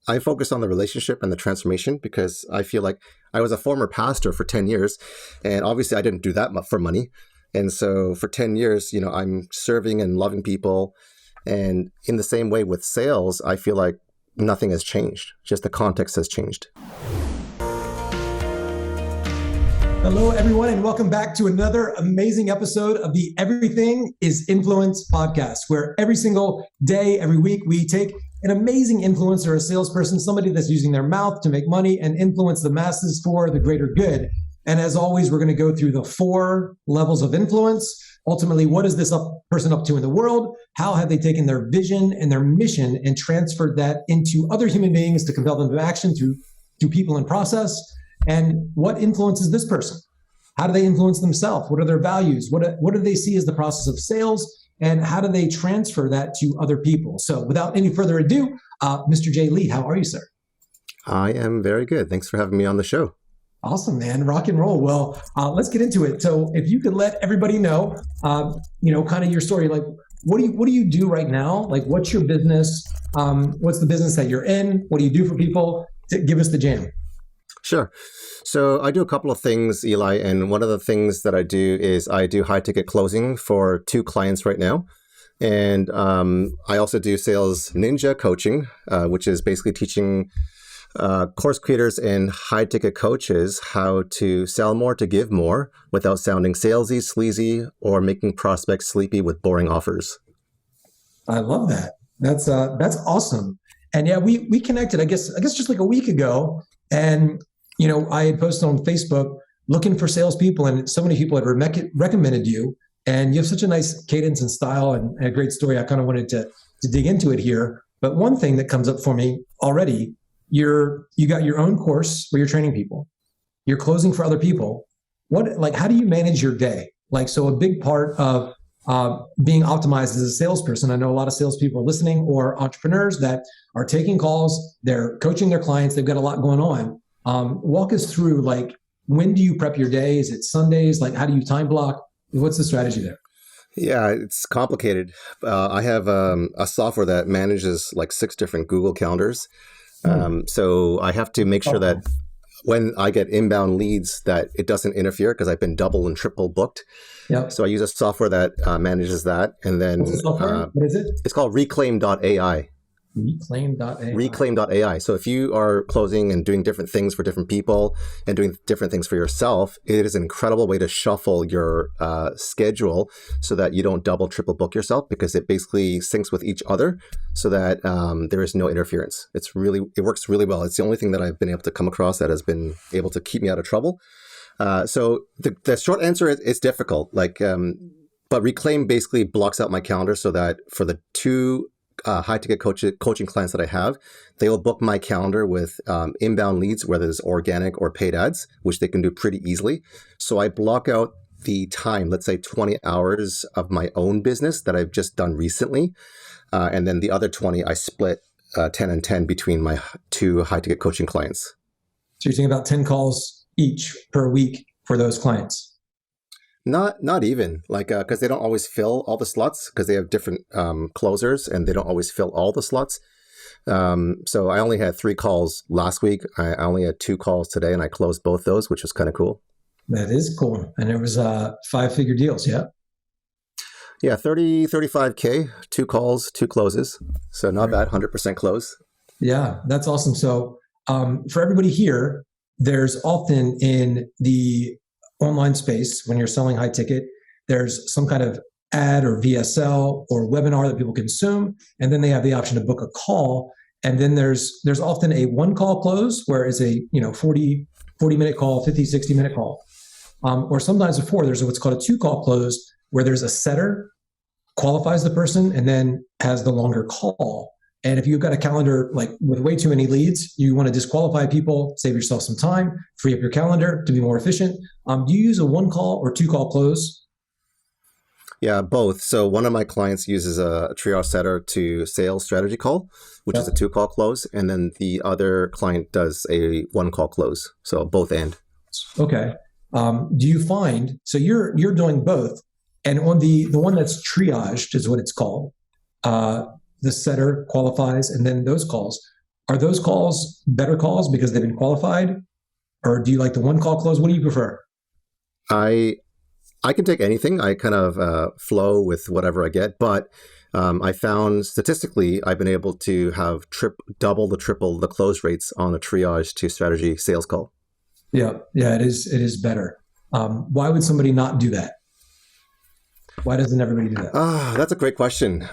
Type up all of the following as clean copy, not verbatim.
I focus on the relationship and the transformation because I feel like I was a former pastor for 10 years, and obviously I didn't do that much for money. And so for 10 years, I'm serving and loving people. And in the same way with sales, I feel like nothing has changed. Just the context has changed. Hello, everyone, and welcome back to another amazing episode of the Everything is Influence podcast, where every single day, every week, we take an amazing influencer, a salesperson, somebody that's using their mouth to make money and influence the masses for the greater good. And as always, we're going to go through the 4 levels of influence. Ultimately, what is this person up to in the world? How have they taken their vision and their mission and transferred that into other human beings to compel them to action through people and process? And what influences this person? How do they influence themselves? What are their values? What do they see as the process of sales? And how do they transfer that to other people? So without any further ado, Mr. Jay Lee, how are you, sir? I am very good. Thanks for having me on the show. Awesome, man. Rock and roll. Well, let's get into it. So if you could let everybody know, kind of your story, like what do you do right now? Like what's your business? What's the business that you're in? What do you do for people? Give us the jam. Sure. So I do a couple of things, Eli, and one of the things that I do is I do high ticket closing for 2 clients right now. And I also do sales ninja coaching, which is basically teaching course creators and high ticket coaches how to sell more to give more without sounding salesy, sleazy, or making prospects sleepy with boring offers. I love that. That's awesome. And yeah, we connected, I guess just like a week ago. And I had posted on Facebook looking for salespeople, and so many people had recommended you. And you have such a nice cadence and style and a great story. I kind of wanted to dig into it here. But one thing that comes up for me already, you got your own course where you're training people. You're closing for other people. How do you manage your day? So a big part of being optimized as a salesperson. I know a lot of salespeople are listening, or entrepreneurs that are taking calls. They're coaching their clients. They've got a lot going on. Walk us through, when do you prep your day? Is it Sundays? How do you time block? What's the strategy there? Yeah, it's complicated. I have a software that manages 6 different Google calendars. So I have to make sure that when I get inbound leads that it doesn't interfere, because I've been double and triple booked. Yep. So I use a software that manages that. And then what's the software? What is it? It's called Reclaim.ai. Reclaim.ai. So if you are closing and doing different things for different people and doing different things for yourself, it is an incredible way to shuffle your schedule so that you don't double, triple book yourself, because it basically syncs with each other so that there is no interference. It works really well. It's the only thing that I've been able to come across that has been able to keep me out of trouble. So the short answer is it's difficult. But Reclaim basically blocks out my calendar so that for the 2 high ticket coaching clients that I have, they will book my calendar with inbound leads, whether it's organic or paid ads, which they can do pretty easily. So I block out the time, let's say 20 hours of my own business that I've just done recently. And then the other 20, I split 10 and 10 between my 2 high ticket coaching clients. So you're saying about 10 calls each per week for those clients? Not even, because they don't always fill all the slots, because they have different closers and they don't always fill all the slots. So I only had 3 calls last week. I only had 2 calls today, and I closed both those, which was kind of cool. That is cool. And it was 5-figure deals, yeah? Yeah, 35K, 2 calls, 2 closes. So not bad, 100% close. Yeah, that's awesome. So for everybody here, there's often in the online space, when you're selling high ticket, there's some kind of ad or VSL or webinar that people consume, and then they have the option to book a call. And then there's often a 1 call close, where it's a 40 minute call, 50, 60 minute call. Or sometimes before there's what's called a 2 call close, where there's a setter, qualifies the person, and then has the longer call. And if you've got a calendar with way too many leads, you want to disqualify people, save yourself some time, free up your calendar to be more efficient. Do you use a 1 call or 2 call close? Yeah, both. So one of my clients uses a triage setter to sales strategy call, which is a 2 call close. And then the other client does a 1 call close. So both end. Okay. Do you find, so you're doing both, and on the one that's triaged is what it's called, the setter qualifies, and then those calls. Are those calls better calls because they've been qualified? Or do you like the one call close? What do you prefer? I I can take anything. I kind of flow with whatever I get, but I found statistically I've been able to have double the triple the close rates on a triage to strategy sales call. Yeah, yeah, it is. It is better. Why would somebody not do that? Why doesn't everybody do that? That's a great question.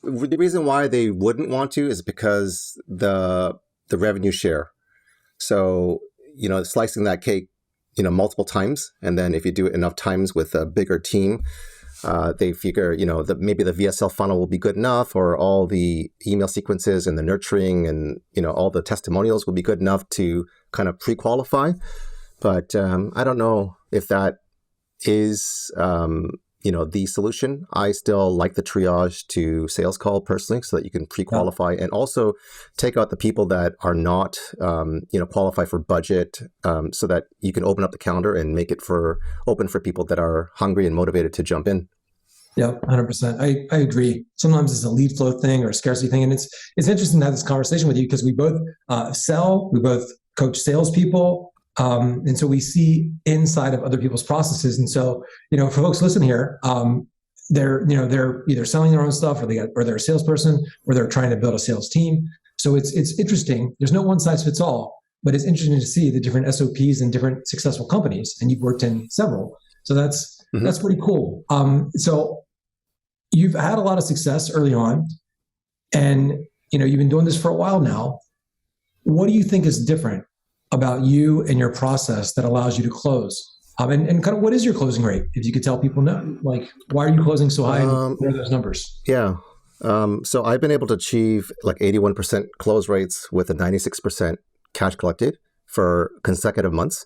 The reason why they wouldn't want to is because the revenue share. So, slicing that cake, multiple times, and then if you do it enough times with a bigger team, they figure, that maybe the VSL funnel will be good enough, or all the email sequences and the nurturing and, all the testimonials will be good enough to kind of pre-qualify. But I don't know if that is, the solution. I still like the triage to sales call personally, so that you can pre-qualify and also take out the people that are not, qualify for budget, so that you can open up the calendar and make it open for people that are hungry and motivated to jump in. Yeah, 100%. I agree. Sometimes it's a lead flow thing or a scarcity thing. And it's interesting to have this conversation with you because we both we both coach salespeople. And so we see inside of other people's processes. And so, for folks listening here, they're either selling their own stuff, or they're a salesperson, or they're trying to build a sales team. So it's interesting. There's no one size fits all, but it's interesting to see the different SOPs in different successful companies. And you've worked in several. So that's pretty cool. So you've had a lot of success early on, and, you've been doing this for a while now. What do you think is different about you and your process that allows you to close? And kind of what is your closing rate? If you could tell people now, like, why are you closing so high? And what are those numbers? Yeah. So I've been able to achieve like 81% close rates with a 96% cash collected for consecutive months.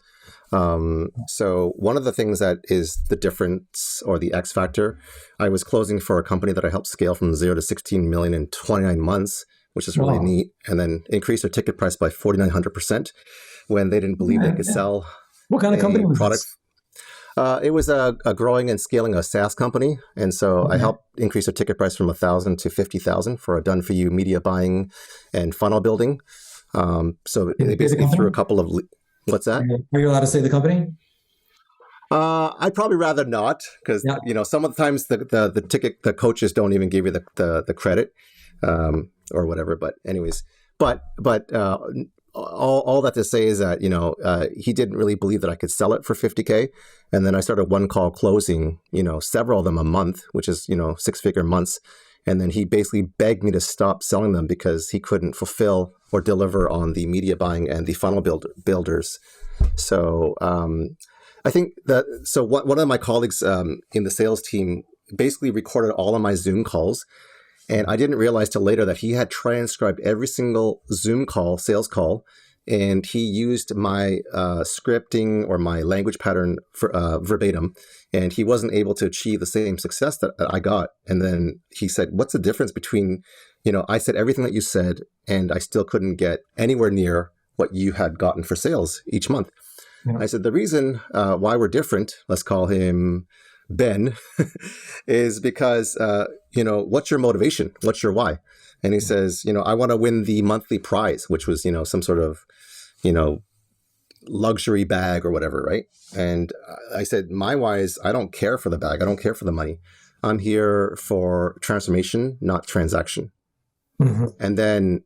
So one of the things that is the difference or the X factor, I was closing for a company that I helped scale from 0 to 16 million in 29 months, which is really neat, and then increased their ticket price by 4,900% when they didn't believe they could sell. What kind of company was product. It was a growing and scaling a SaaS company, and so I helped increase their ticket price from 1,000 to 50,000 for a done-for-you media buying and funnel building. So they basically threw a couple of. What's that? Are you allowed to say the company? I'd probably rather not, because some of the times the coaches don't even give you the credit. Or whatever, but anyways, but all that to say is that he didn't really believe that I could sell it for 50K, and then I started one call closing, several of them a month, which is 6-figure months, and then he basically begged me to stop selling them because he couldn't fulfill or deliver on the media buying and the funnel builders. So I think one of my colleagues in the sales team basically recorded all of my Zoom calls. And I didn't realize till later that he had transcribed every single Zoom call, sales call, and he used my scripting or my language pattern for, verbatim, and he wasn't able to achieve the same success that I got. And then he said, "What's the difference between, I said everything that you said, and I still couldn't get anywhere near what you had gotten for sales each month?" Yeah. I said, "The reason why we're different, let's call him Ben, is because, what's your motivation? What's your why?" And he says, "I want to win the monthly prize," which was, some sort of, luxury bag or whatever, right? And I said, "My why is I don't care for the bag. I don't care for the money. I'm here for transformation, not transaction." Mm-hmm. And then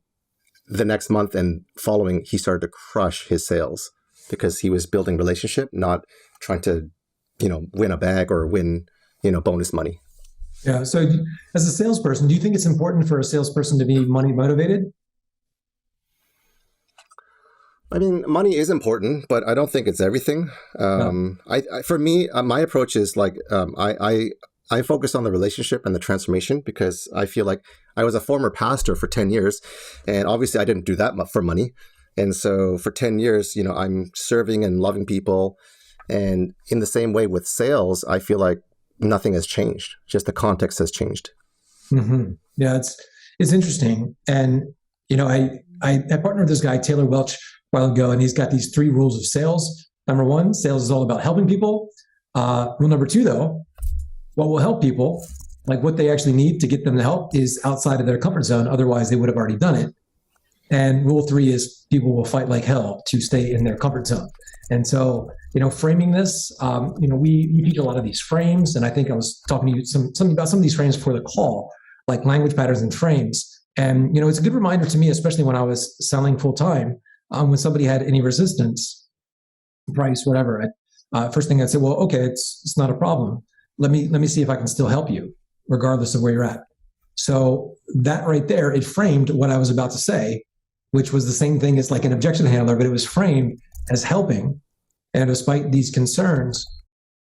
the next month and following, he started to crush his sales because he was building relationship, not trying to win a bag or win, bonus money. Yeah. So as a salesperson, do you think it's important for a salesperson to be money motivated? I mean, money is important, but I don't think it's everything. For me, my approach is like, I focus on the relationship and the transformation because I feel like I was a former pastor for 10 years, and obviously I didn't do that much for money. And so for 10 years, I'm serving and loving people. And in the same way with sales, I feel like nothing has changed. Just the context has changed. Mm-hmm. Yeah, it's interesting. And, I partnered with this guy, Taylor Welch, a while ago, and he's got these 3 rules of sales. Number 1, sales is all about helping people. Rule number 2, though, what will help people, like what they actually need to get them to help, is outside of their comfort zone. Otherwise, they would have already done it. And rule 3 is people will fight like hell to stay in their comfort zone. And so, framing this, we teach a lot of these frames. And I think I was talking to you something about some of these frames before the call, like language patterns and frames. And, it's a good reminder to me, especially when I was selling full time, when somebody had any resistance, price, whatever, first thing I'd say, well, okay, it's not a problem. Let me see if I can still help you, regardless of where you're at. So that right there, it framed what I was about to say, which was the same thing as like an objection handler, but it was framed as helping. And despite these concerns,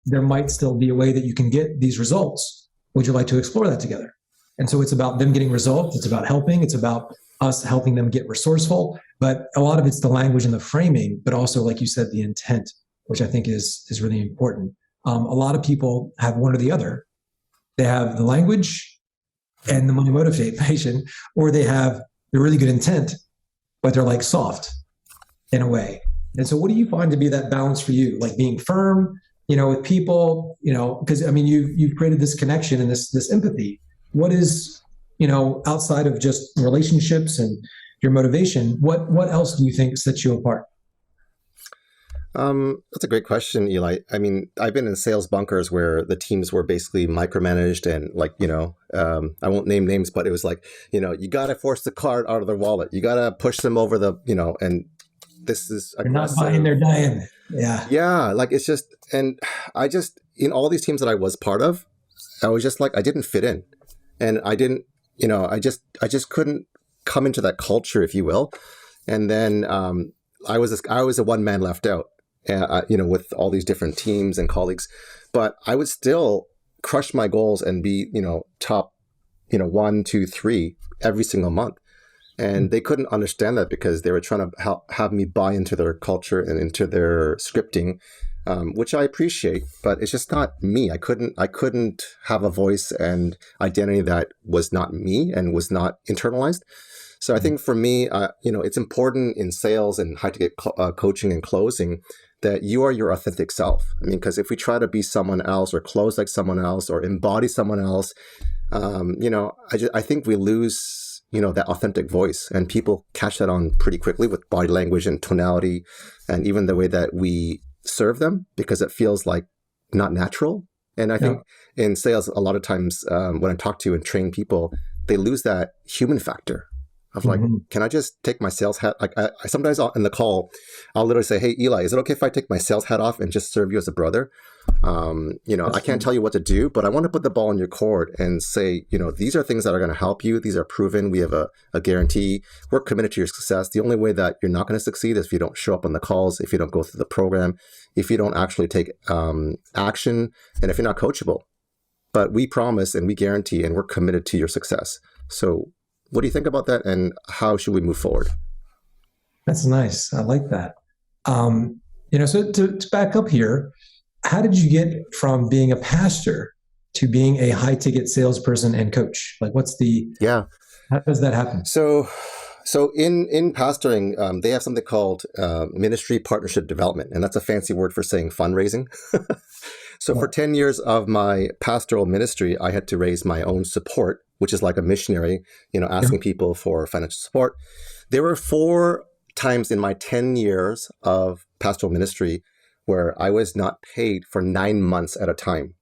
there might still be a way that you can get these results. Would you like to explore that together? And so it's about them getting results. It's about helping. It's about us helping them get resourceful. But a lot of it's the language and the framing, but also, like you said, the intent, which I think is really important. A lot of people have one or the other. They have the language and the money motivation, or they have the really good intent, but they're like soft in a way. And so what do you find to be that balance for you? Like being firm, with people, because you've created this connection and this empathy. What is, outside of just relationships and your motivation, what else do you think sets you apart? That's a great question, Eli. I mean, I've been in sales bunkers where the teams were basically micromanaged and I won't name names, but it was like, you got to force the card out of their wallet. You got to push them over and this is They're not buying, they're dying. Yeah. Yeah. Like it's just, and I just, in all these teams that I was part of, I was just like, I didn't fit in and I didn't, I just couldn't come into that culture, if you will. And then, I was a one man left out. With all these different teams and colleagues, but I would still crush my goals and be, top, 1, 2, 3 every single month. And they couldn't understand that because they were trying to have me buy into their culture and into their scripting, which I appreciate, but it's just not me. I couldn't have a voice and identity that was not me and was not internalized. So I think for me, it's important in sales and high ticket coaching and closing that you are your authentic self. I mean, because if we try to be someone else or close like someone else or embody someone else, I think we lose, that authentic voice, and people catch that on pretty quickly with body language and tonality, and even the way that we serve them, because it feels like not natural. And I think in sales, a lot of times when I talk to and train people, they lose that human factor. of like, can I just take my sales hat? Like I sometimes in the call, I'll literally say, hey, Eli, is it okay if I take my sales hat off and just serve you as a brother? I can't tell you what to do, but I want to put the ball in your court and say, these are things that are going to help you. These are proven. We have a guarantee. We're committed to your success. The only way that you're not going to succeed is if you don't show up on the calls, if you don't go through the program, if you don't actually take action, and if you're not coachable. But we promise and we guarantee and we're committed to your success. So what do you think about that, and how should we move forward? That's nice. I like that. So to back up here, how did you get from being a pastor to being a high ticket salesperson and coach? Like how does that happen? So in pastoring, they have something called ministry partnership development, and that's a fancy word for saying fundraising. So for 10 years of my pastoral ministry, I had to raise my own support, which is like a missionary, asking people for financial support. There were 4 times in my 10 years of pastoral ministry where I was not paid for 9 months at a time.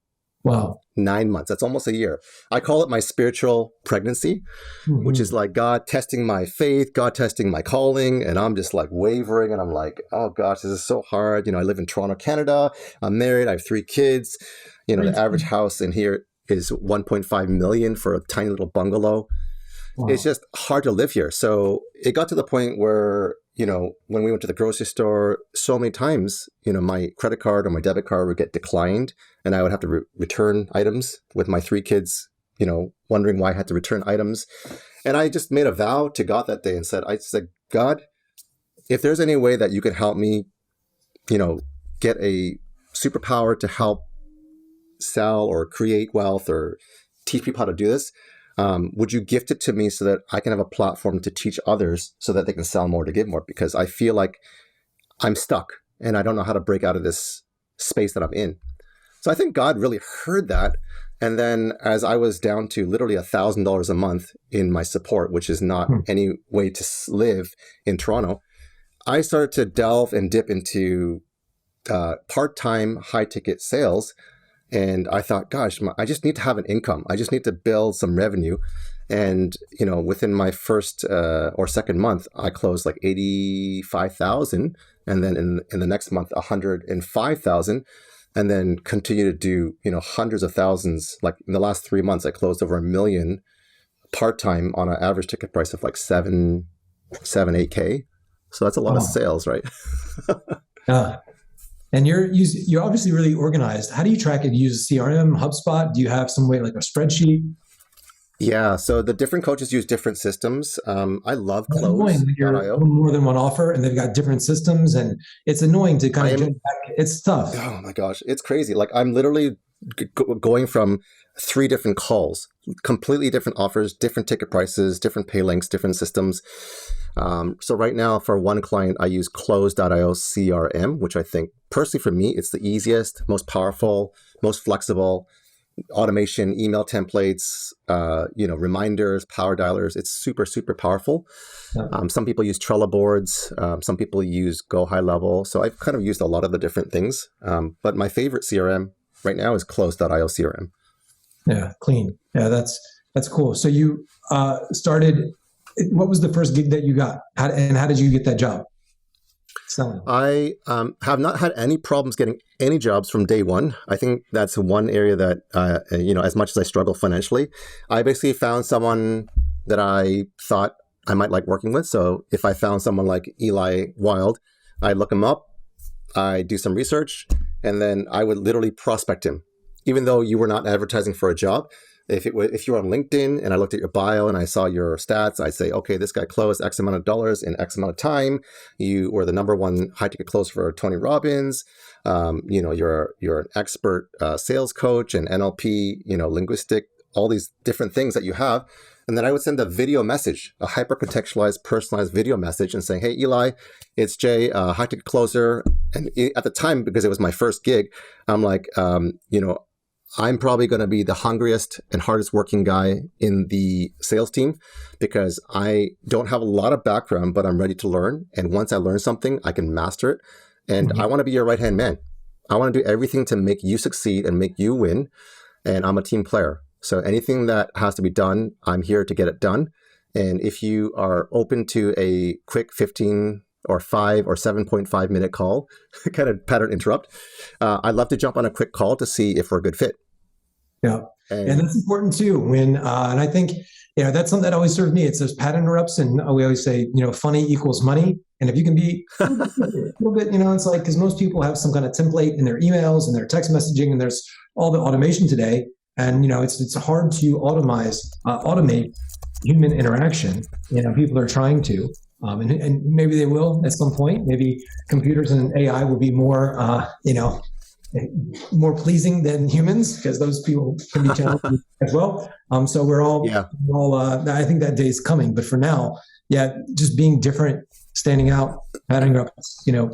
Wow. 9 months. That's almost a year. I call it my spiritual pregnancy, which is like God testing my faith, God testing my calling. And I'm just like wavering. And I'm like, oh gosh, this is so hard. I live in Toronto, Canada. I'm married. I have 3 kids. The average house in here is 1.5 million for a tiny little bungalow. Wow. It's just hard to live here. So it got to the point where, when we went to the grocery store, so many times, my credit card or my debit card would get declined, and I would have to return items with my 3 kids, wondering why I had to return items. And I just made a vow to God that day and said, God, if there's any way that you could help me, get a superpower to help sell or create wealth or teach people how to do this, would you gift it to me so that I can have a platform to teach others so that they can sell more, to give more? Because I feel like I'm stuck and I don't know how to break out of this space that I'm in. So I think God really heard that. And then as I was down to literally $1,000 a month in my support, which is not any way to live in Toronto, I started to delve and dip into part-time high-ticket sales. And I thought, gosh, I just need to have an income. I just need to build some revenue. And, within my first or second month, I closed like 85,000. And then in the next month, 105,000. And then continue to do, hundreds of thousands. Like in the last 3 months, I closed over $1 million part-time on an average ticket price of like 8K. So that's a lot of sales, right? Yeah. And you're obviously really organized. How do you track it? Do you use CRM, HubSpot? Do you have some way like a spreadsheet? Yeah, so the different coaches use different systems. I love It's annoying when you're Close.io. more than one offer and they've got different systems, and it's annoying to kind of jump back. It's tough. Oh my gosh, it's crazy. Like I'm literally going from 3 different calls, completely different offers, different ticket prices, different pay links, different systems. So right now for one client, I use Close.io CRM, which I think personally for me, it's the easiest, most powerful, most flexible. Automation, email templates, reminders, power dialers. It's super, super powerful. Yeah. Some people use Trello boards. Some people use Go High Level. So I've kind of used a lot of the different things. But my favorite CRM right now is Close.io CRM. Yeah, clean. Yeah, that's cool. So you started. What was the first gig that you got? How did you get that job? Selling. I have not had any problems getting any jobs from day one. I think that's one area that, as much as I struggle financially, I basically found someone that I thought I might like working with. So if I found someone like Eli Wild, I look him up, I do some research, and then I would literally prospect him. Even though you were not advertising for a job, if you were on LinkedIn and I looked at your bio and I saw your stats, I'd say, okay, this guy closed X amount of dollars in X amount of time. You were the number one high ticket close for Tony Robbins. You're an expert sales coach and NLP, linguistic, all these different things that you have. And then I would send a video message, a hyper contextualized, personalized video message and saying, hey, Eli, it's Jay, high ticket closer. And at the time, because it was my first gig, I'm like, I'm probably going to be the hungriest and hardest working guy in the sales team because I don't have a lot of background, but I'm ready to learn. And once I learn something, I can master it. And I want to be your right-hand man. I want to do everything to make you succeed and make you win. And I'm a team player. So anything that has to be done, I'm here to get it done. And if you are open to a quick 15 or 5 or 7.5 minute call, kind of pattern interrupt, I'd love to jump on a quick call to see if we're a good fit. Yeah. And that's important too. When, and I think, that's something that always served me. It's those pattern interrupts. And we always say, funny equals money. And if you can be a little bit, it's like, because most people have some kind of template in their emails and their text messaging, and there's all the automation today. And, it's hard to automate human interaction. People are trying to, and maybe they will at some point. Maybe computers and AI will be more, more pleasing than humans, because those people can be challenging as well. So we're all, I think that day is coming. But for now, just being different, standing out, pattern up,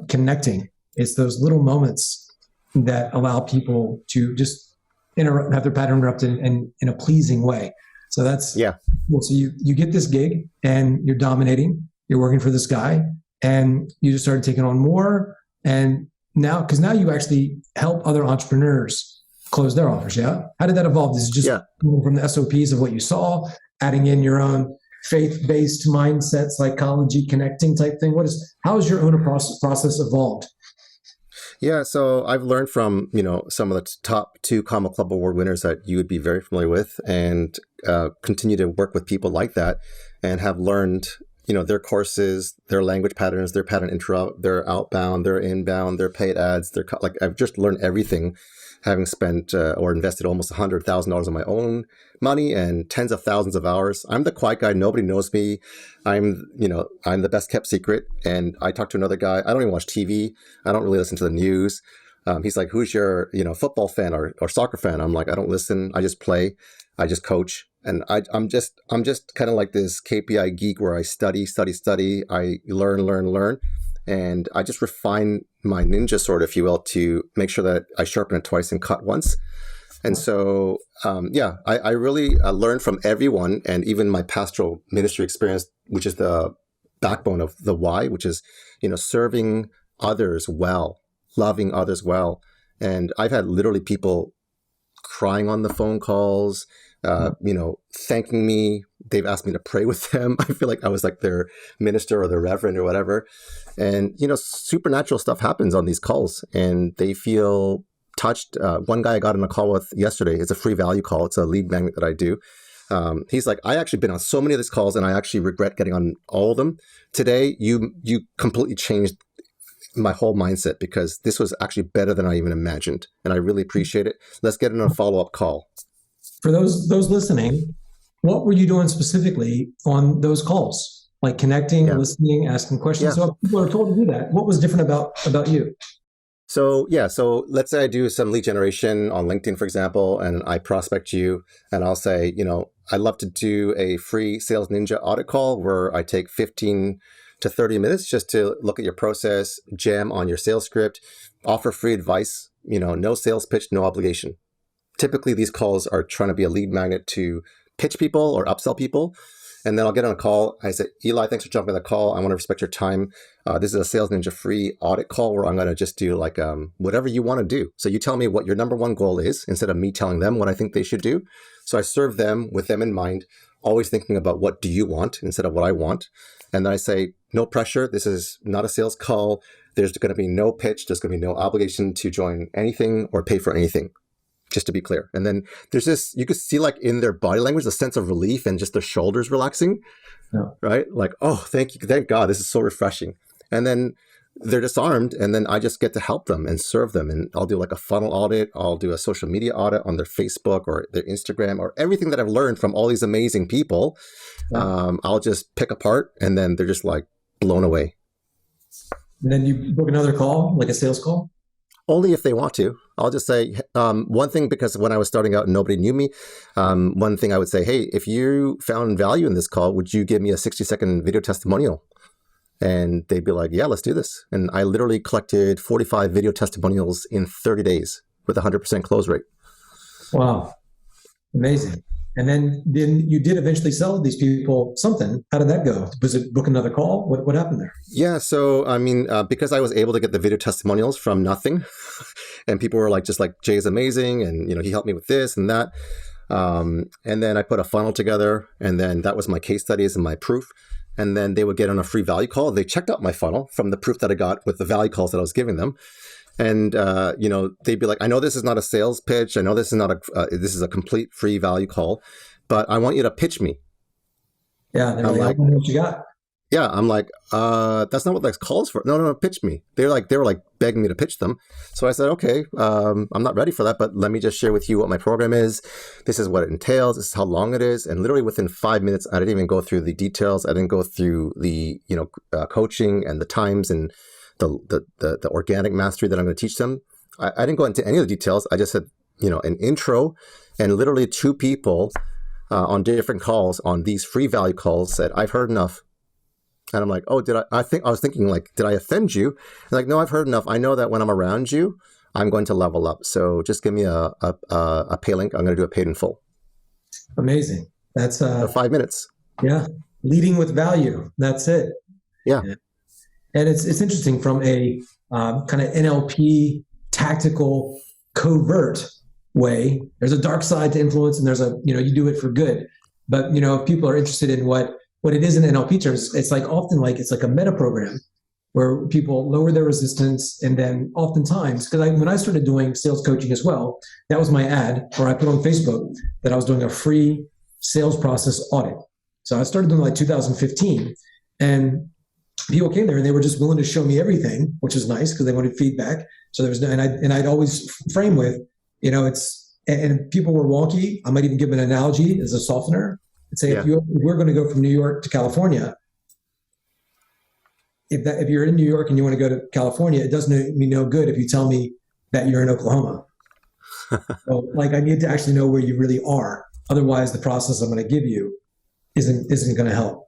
connecting. It's those little moments that allow people to just have their pattern interrupted in a pleasing way. So that's cool. So you get this gig and you're dominating. You're working for this guy, and you just started taking on more. And now, because now you actually help other entrepreneurs close their offers. Yeah. How did that evolve? Is it just from the SOPs of what you saw, adding in your own faith-based mindset, psychology, connecting type thing? How has your own process evolved? Yeah, so I've learned from, some of the top 2 Comma Club Award winners that you would be very familiar with, and continue to work with people like that and have learned, their courses, their language patterns, their pattern interrupt, their outbound, their inbound, their paid ads, I've just learned everything, having spent or invested almost $100,000 of my own money and tens of thousands of hours. I'm the quiet guy. Nobody knows me. I'm the best kept secret. And I talked to another guy. I don't even watch TV. I don't really listen to the news. He's like, who's your, football fan or soccer fan? I'm like, I don't listen. I just play. I just coach. And I'm just kind of like this KPI geek where I study. I learn. And I just refine my ninja sword, if you will, to make sure that I sharpen it twice and cut once. And so, I really learned from everyone, and even my pastoral ministry experience, which is the backbone of the why, which is, serving others well, loving others well. And I've had literally people crying on the phone calls, thanking me. They've asked me to pray with them. I feel like I was like their minister or their reverend or whatever. And, supernatural stuff happens on these calls, and they feel touched. One guy I got on a call with yesterday, it's a free value call. It's a lead magnet that I do. He's like, I actually been on so many of these calls and I actually regret getting on all of them. Today, you completely changed my whole mindset because this was actually better than I even imagined. And I really appreciate it. Let's get in a follow-up call. For those listening, what were you doing specifically on those calls? Like connecting, listening, asking questions. So people are told to do that. What was different about you? So let's say I do some lead generation on LinkedIn, for example, and I prospect you, and I'll say, I'd love to do a free Sales Ninja audit call where I take 15 to 30 minutes just to look at your process, jam on your sales script, offer free advice, no sales pitch, no obligation. Typically, these calls are trying to be a lead magnet to pitch people or upsell people. And then I'll get on a call. I say, Eli, thanks for jumping on the call. I want to respect your time. This is a Sales Ninja free audit call where I'm going to just do like whatever you want to do. So you tell me what your number one goal is instead of me telling them what I think they should do. So I serve them with them in mind, always thinking about what do you want instead of what I want. And then I say, no pressure. This is not a sales call. There's going to be no pitch. There's going to be no obligation to join anything or pay for anything. Just to be clear. And then there's this, you could see like in their body language, a sense of relief and just their shoulders relaxing, right? Like, oh, thank you. Thank God. This is so refreshing. And then they're disarmed. And then I just get to help them and serve them. And I'll do like a funnel audit. I'll do a social media audit on their Facebook or their Instagram or everything that I've learned from all these amazing people. I'll just pick apart and then they're just like blown away. And then you book another call, like a sales call? Only if they want to. I'll just say one thing, because when I was starting out and nobody knew me, one thing I would say, hey, if you found value in this call, would you give me a 60-second video testimonial? And they'd be like, yeah, let's do this. And I literally collected 45 video testimonials in 30 days with a 100% close rate. Wow. Amazing. And then you did eventually sell these people something. How did that go? Was it book another call? What happened there? Yeah. So, because I was able to get the video testimonials from nothing and people were like, just like, Jay is amazing. And, he helped me with this and that. And then I put a funnel together and then that was my case studies and my proof. And then they would get on a free value call. They checked out my funnel from the proof that I got with the value calls that I was giving them. And, they'd be like, I know this is not a sales pitch. I know this is not this is a complete free value call, but I want you to pitch me. Yeah. They're like, what you got? Yeah. I'm like, that's not what that call is for. No, pitch me. They were like begging me to pitch them. So I said, okay, I'm not ready for that, but let me just share with you what my program is. This is what it entails. This is how long it is. And literally within 5 minutes, I didn't even go through the details. I didn't go through the, coaching and the times and the organic mastery that I'm going to teach them. I didn't go into any of the details. I just said, an intro, and literally 2 people on different calls on these free value calls said, I've heard enough. And I'm like, oh, I was thinking like, did I offend you? And like, no, I've heard enough. I know that when I'm around you, I'm going to level up. So just give me a pay link. I'm going to do it paid in full. Amazing. That's 5 minutes. Yeah. Leading with value. That's it. Yeah. And it's interesting from a kind of NLP tactical covert way. There's a dark side to influence, and there's you do it for good. But if people are interested in what it is in NLP terms, it's like often like it's like a meta program where people lower their resistance, and then oftentimes, because when I started doing sales coaching as well, that was my ad where I put on Facebook that I was doing a free sales process audit. So I started doing like 2015, and people came there and they were just willing to show me everything, which was nice because they wanted feedback. So there was I'd always frame with, and people were wonky. I might even give an analogy as a softener and say, if we're going to go from New York to California, if you're in New York and you want to go to California, it doesn't mean no good if you tell me that you're in Oklahoma. So I need to actually know where you really are. Otherwise, the process I'm going to give you isn't going to help.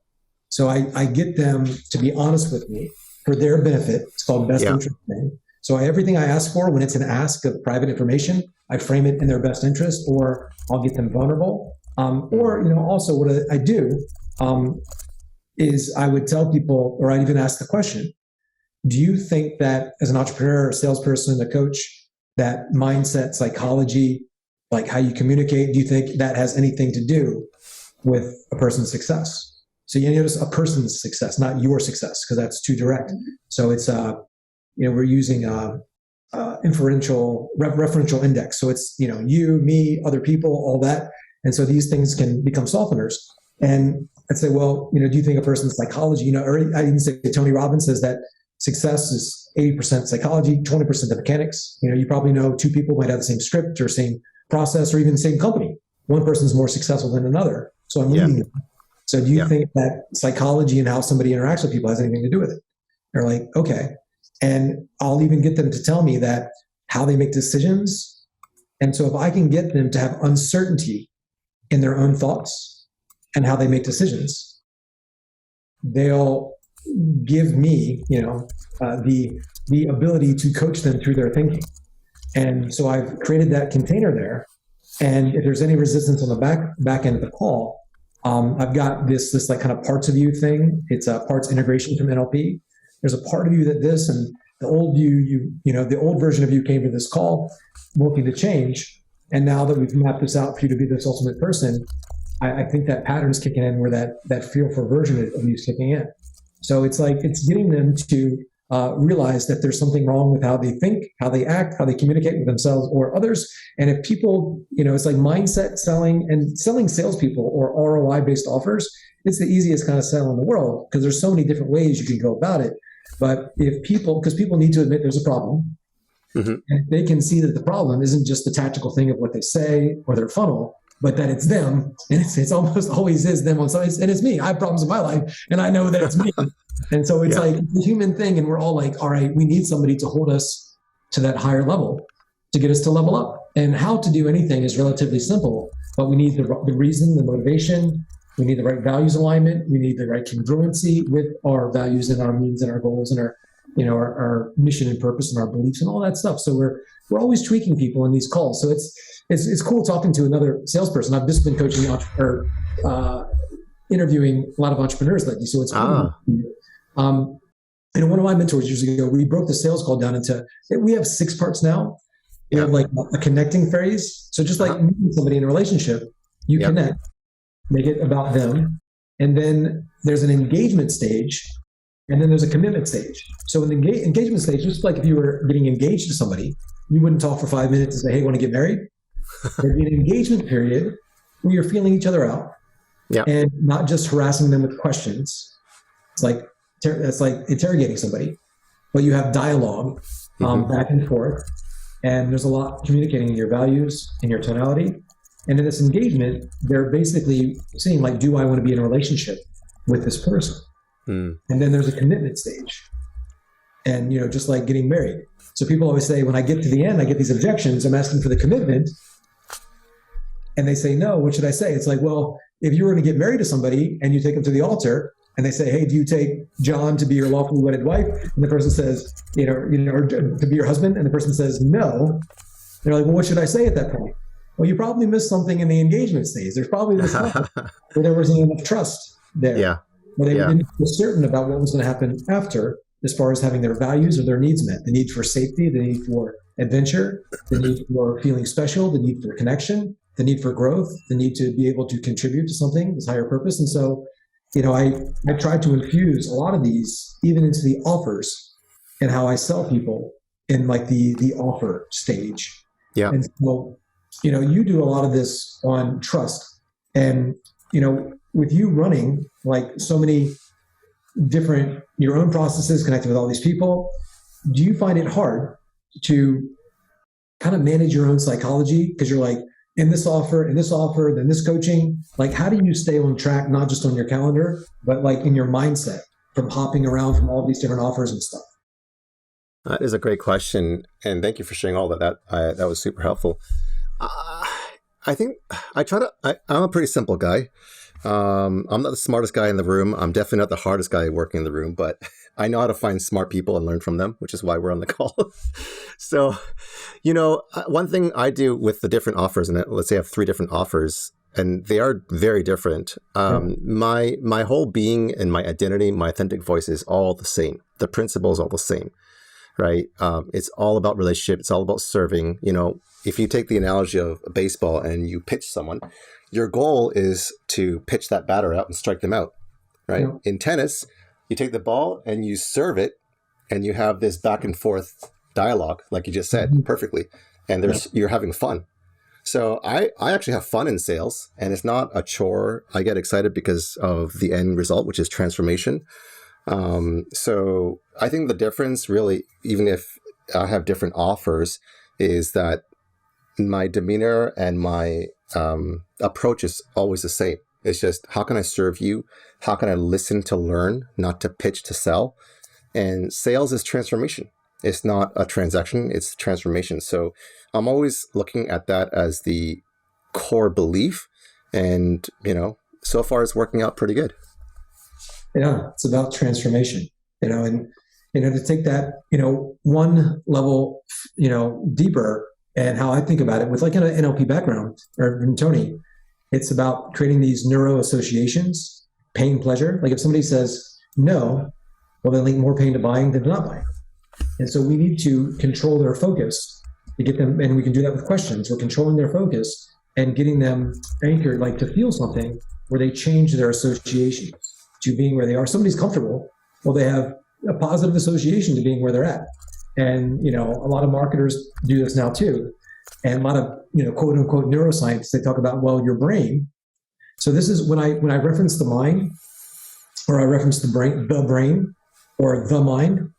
So I get them to be honest with me for their benefit. It's called best interest thing. So everything I ask for, when it's an ask of private information, I frame it in their best interest, or I'll get them vulnerable. Or, also what I do is I would tell people, or I'd even ask the question, do you think that as an entrepreneur, a salesperson, a coach, that mindset, psychology, like how you communicate, do you think that has anything to do with a person's success? So you notice a person's success, not your success, because that's too direct. So it's, we're using referential index. So it's, you, me, other people, all that. And so these things can become softeners. And I'd say, well, do you think a person's psychology, or I even say Tony Robbins says that success is 80% psychology, 20% the mechanics. You probably know two people might have the same script or same process or even the same company. One person's more successful than another. So I'm leading them. So do you think that psychology and how somebody interacts with people has anything to do with it? They're like, okay. And I'll even get them to tell me that how they make decisions. And so if I can get them to have uncertainty in their own thoughts and how they make decisions, they'll give me, the ability to coach them through their thinking. And so I've created that container there. And if there's any resistance on the back end of the call, I've got this like kind of parts of you thing. It's a parts integration from NLP. There's a part of you that this, and the old the old version of you came to this call looking to change. And now that we've mapped this out for you to be this ultimate person, I think that pattern's kicking in where that feel for version of you is kicking in. So it's like, it's getting them to realize that there's something wrong with how they think, how they act, how they communicate with themselves or others. And if people, it's like mindset selling, and selling salespeople or ROI-based offers, it's the easiest kind of sell in the world because there's so many different ways you can go about it. But because people need to admit there's a problem, and if they can see that the problem isn't just the tactical thing of what they say or their funnel, but that it's them, and it's almost always is them on sides, and it's me. I have problems in my life, and I know that it's me. And so it's like a human thing, and we're all like, all right, we need somebody to hold us to that higher level, to get us to level up. And how to do anything is relatively simple, but we need the reason, the motivation, we need the right values alignment, we need the right congruency with our values and our means and our goals and our mission and purpose and our beliefs and all that stuff. So we're always tweaking people in these calls. So it's cool talking to another salesperson. I've just been coaching or interviewing a lot of entrepreneurs lately. So it's cool. One of my mentors years ago, we broke the sales call down into, we have 6 parts now. We have like a connecting phase. So just like meeting somebody in a relationship, you connect, make it about them. And then there's an engagement stage, and then there's a commitment stage. So in the engagement stage, just like if you were getting engaged to somebody, you wouldn't talk for 5 minutes and say, hey, want to get married? There'd be an engagement period where you're feeling each other out and not just harassing them with questions. It's like interrogating somebody, but you have dialogue back and forth, and there's a lot communicating your values and your tonality. And in this engagement, they're basically saying, like, do I want to be in a relationship with this person? And then there's a commitment stage, and just like getting married. So people always say, when I get to the end, I get these objections. I'm asking for the commitment, and they say no. What should I say? It's like, well, if you were going to get married to somebody and you take them to the altar, and they say, hey, do you take John to be your lawfully wedded wife? And the person says, or to be your husband, and the person says no. They're like, well, what should I say at that point? Well, you probably missed something in the engagement stage. There's probably this where there wasn't enough trust there. Where they didn't feel certain about what was going to happen after, as far as having their values or their needs met. The need for safety, the need for adventure, the need for feeling special, the need for connection, the need for growth, the need to be able to contribute to something, this higher purpose. And so, I tried to infuse a lot of these even into the offers and how I sell people in like the offer stage. And so, you do a lot of this on trust, and, with you running like so many different, your own processes connected with all these people, do you find it hard to kind of manage your own psychology? Because you're like, in this offer, then this coaching, like, how do you stay on track, not just on your calendar, but like in your mindset from hopping around from all these different offers and stuff? That is a great question. And thank you for sharing all that. That was super helpful. I think I'm a pretty simple guy. I'm not the smartest guy in the room. I'm definitely not the hardest guy working in the room, but I know how to find smart people and learn from them, which is why we're on the call. So, one thing I do with the different offers, and let's say I have 3 different offers, and they are very different. My whole being and my identity, my authentic voice is all the same. The principle is all the same, right? It's all about relationship. It's all about serving. If you take the analogy of baseball and you pitch someone, your goal is to pitch that batter out and strike them out, right? Yeah. In tennis, you take the ball and you serve it, and you have this back and forth dialogue, like you just said, perfectly, and you're having fun. So I actually have fun in sales, and it's not a chore. I get excited because of the end result, which is transformation. So I think the difference really, even if I have different offers, is that my demeanor and my approach is always the same. It's just, how can I serve you? How can I listen to learn, not to pitch to sell? And sales is transformation. It's not a transaction, it's transformation. So I'm always looking at that as the core belief. And, so far it's working out pretty good. Yeah, it's about transformation, and, to take that, one level, deeper, and how I think about it with like an NLP background, or Tony, it's about creating these neuro associations, pain, pleasure. Like if somebody says no, well, they link more pain to buying than not buying. And so we need to control their focus to get them, and we can do that with questions. We're controlling their focus and getting them anchored, like to feel something where they change their associations to being where they are. Somebody's comfortable, well, they have a positive association to being where they're at. And, a lot of marketers do this now too. And a lot of, quote unquote neuroscience, they talk about, well, your brain. So this is when I reference the mind, or I reference the brain or the mind,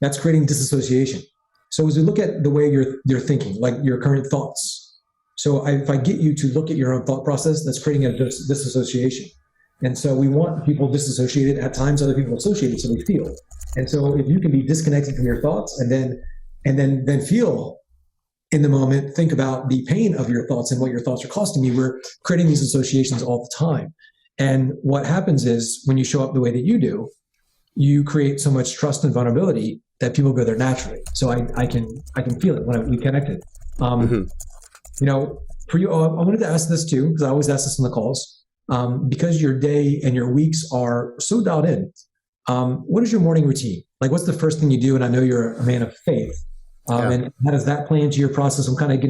that's creating disassociation. So as we look at the way you're thinking, like your current thoughts. So if I get you to look at your own thought process, that's creating a disassociation. And so we want people disassociated. At times, other people associated, so they feel. And so if you can be disconnected from your thoughts and then feel in the moment, think about the pain of your thoughts and what your thoughts are costing you. We're creating these associations all the time. And what happens is when you show up the way that you do, you create so much trust and vulnerability that people go there naturally. So I can feel it when we connected. For you, I wanted to ask this too, because I always ask this on the calls. Because your day and your weeks are so dialed in, what is your morning routine? Like, what's the first thing you do? And I know you're a man of faith. And how does that play into your process? I'm kind of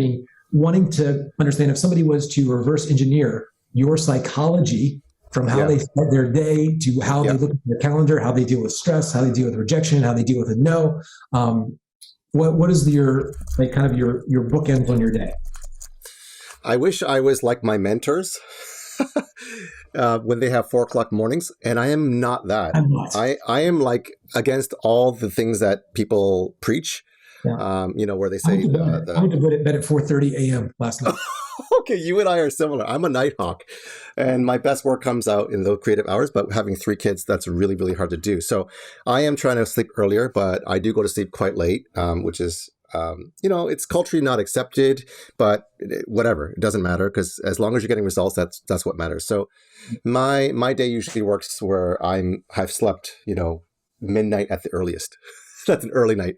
wanting to understand if somebody was to reverse engineer your psychology from how they start their day to how they look at their calendar, how they deal with stress, how they deal with rejection, how they deal with a no. What is your bookends on your day? I wish I was like my mentors. When they have 4:00 mornings, and I am not that. I'm not. I am like against all the things that people preach. Yeah. Where they say I went to bed at 4:30 a.m. last night. Okay, you and I are similar. I'm a night hawk, and my best work comes out in those creative hours. But having 3 kids, that's really, really hard to do. So I am trying to sleep earlier, but I do go to sleep quite late, which is it's culturally not accepted, but whatever, it doesn't matter, because as long as you're getting results, that's what matters. So my day usually works where I've slept, midnight at the earliest. That's an early night.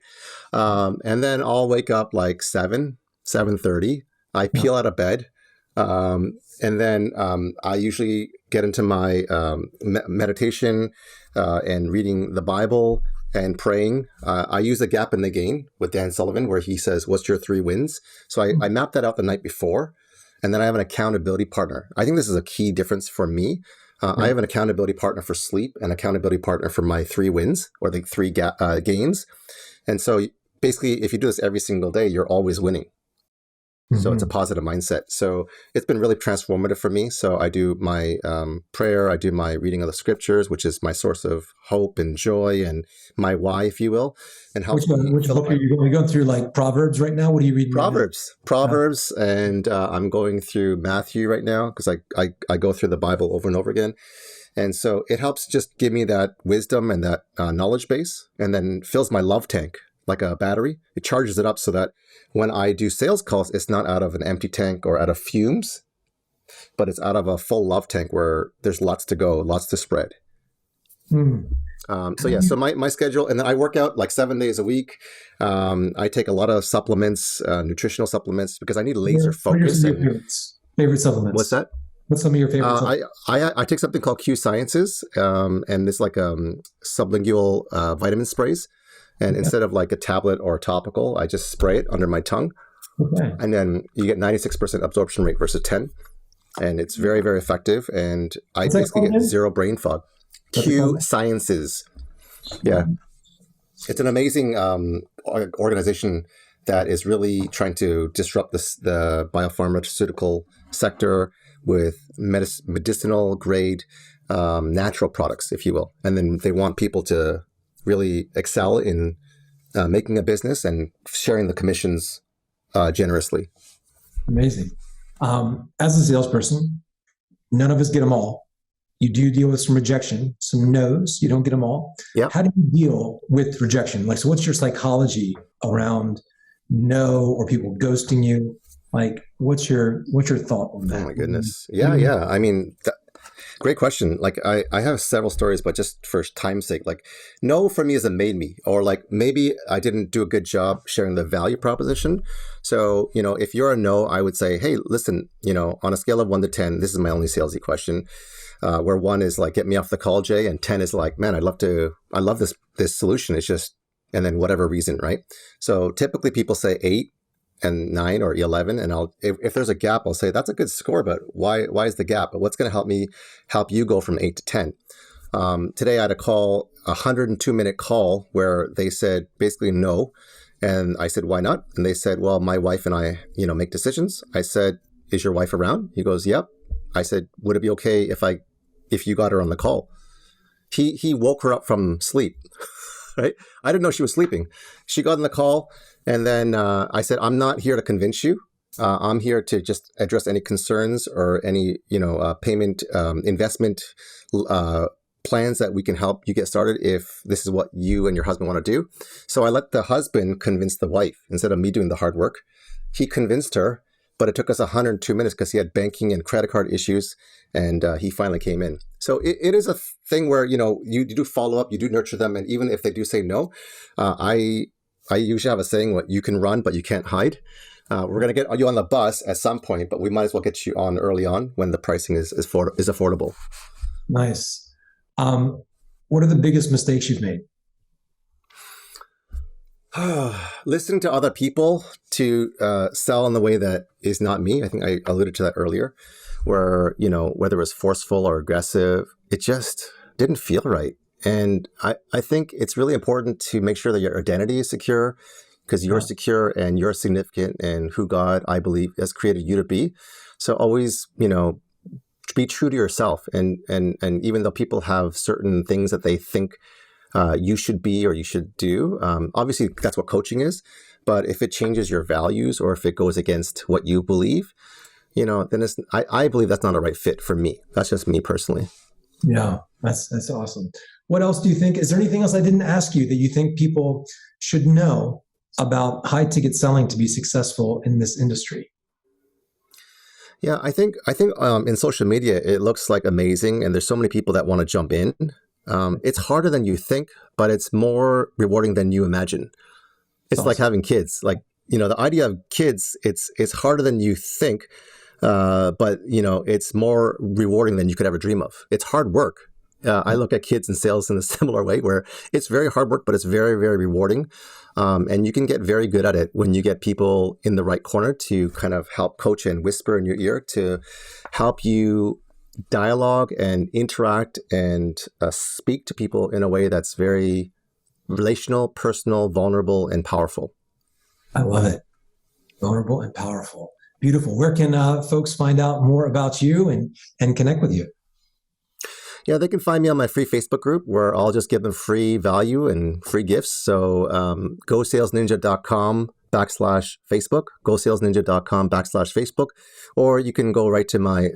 And then I'll wake up like 7:30. I peel out of bed. And then I usually get into my meditation and reading the Bible and praying. I use the gap in the gain with Dan Sullivan, where he says, what's your 3 wins? So I map that out the night before, and then I have an accountability partner. I think this is a key difference for me. I have an accountability partner for sleep and accountability partner for my 3 wins, or the 3 gains. And so basically, if you do this every single day, you're always winning. So it's a positive mindset. So it's been really transformative for me. So I do my prayer, I do my reading of the scriptures, which is my source of hope and joy and my why, if you will. And which book are you going through? Like Proverbs right now? What are you reading? Proverbs, and I'm going through Matthew right now, because I go through the Bible over and over again. And so it helps just give me that wisdom and that knowledge base, and then fills my love tank like a battery. It charges it up so that when I do sales calls, it's not out of an empty tank or out of fumes. but it's out of a full love tank where there's lots to go, lots to spread. Mm. So my schedule, and then I work out like 7 days a week. I take a lot of supplements, nutritional supplements, because I need laser focus. What are your favorite supplements? What's that? What's some of your favorite supplements? I take something called Q Sciences, and it's like sublingual vitamin sprays. And instead of like a tablet or a topical, I just spray it under my tongue. Okay. And then you get 96% absorption rate versus 10. And it's very, very effective. And I basically get zero brain fog. Q Sciences. Yeah. It's an amazing organization that is really trying to disrupt the biopharmaceutical sector with medicinal grade natural products, if you will. And then they want people to really excel in making a business and sharing the commissions generously. Amazing. As a salesperson, none of us get them all. You do deal with some rejection, some no's. You don't get them all. Yep. How do you deal with rejection? Like, so what's your psychology around no or people ghosting you? Like, what's your thought on that? Oh my goodness. Yeah. I mean, great question. Like I have several stories, but just for time's sake, like no for me is a made me, or like maybe I didn't do a good job sharing the value proposition. So, if you're a no, I would say, hey, listen, on a scale of 1 to 10, this is my only salesy question. Where 1 is like, get me off the call, Jay, and 10 is like, man, I love this solution. It's just, and then whatever reason, right? So typically people say 8 and 9 or 11, and if there's a gap, I'll say that's a good score, but why is the gap? But what's going to help you go from 8 to 10? Today I had a 102-minute call where they said basically no, and I said, why not? And they said, well, my wife and I, make decisions. I said, is your wife around? He goes, yep. I said, would it be okay if you got her on the call? He woke her up from sleep, right? I didn't know she was sleeping. She got on the call, and then I said, I'm not here to convince you. I'm here to just address any concerns or any, payment, investment plans that we can help you get started if this is what you and your husband want to do. So I let the husband convince the wife instead of me doing the hard work. He convinced her, but it took us 102 minutes because he had banking and credit card issues, and he finally came in. So it is a thing where, you do follow up, you do nurture them, and even if they do say no, I usually have a saying, you can run, but you can't hide. We're going to get you on the bus at some point, but we might as well get you on early on when the pricing is affordable. Nice. What are the biggest mistakes you've made? Listening to other people to sell in the way that is not me. I think I alluded to that earlier, where, whether it was forceful or aggressive, it just didn't feel right. And I think it's really important to make sure that your identity is secure, because you're secure and you're significant and who God, I believe, has created you to be. So always, be true to yourself. And even though people have certain things that they think you should be or you should do, obviously that's what coaching is. But if it changes your values or if it goes against what you believe, then I believe that's not a right fit for me. That's just me personally. Yeah, that's awesome. What else do you think? Is there anything else I didn't ask you that you think people should know about high ticket selling to be successful in this industry? Yeah, I think in social media, it looks like amazing. And there's so many people that want to jump in. It's harder than you think, but it's more rewarding than you imagine. It's awesome. Like having kids. Like, the idea of kids, it's harder than you think, but it's more rewarding than you could ever dream of. It's hard work. I look at kids and sales in a similar way, where it's very hard work, but it's very, very rewarding. And you can get very good at it when you get people in the right corner to kind of help coach and whisper in your ear to help you dialogue and interact and speak to people in a way that's very relational, personal, vulnerable, and powerful. I love it. Vulnerable and powerful. Beautiful. Where can folks find out more about you and connect with you? Yeah, they can find me on my free Facebook group where I'll just give them free value and free gifts. So gosalesninja.com/Facebook, gosalesninja.com/Facebook, or you can go right to my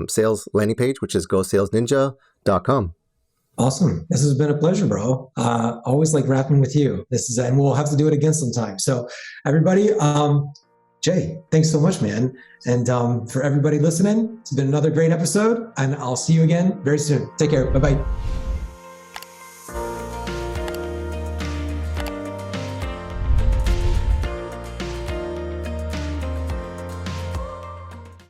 sales landing page, which is gosalesninja.com. Awesome. This has been a pleasure, bro. Always like rapping with you. And we'll have to do it again sometime. So everybody, Jay, thanks so much, man. And for everybody listening, it's been another great episode, and I'll see you again very soon. Take care. Bye-bye.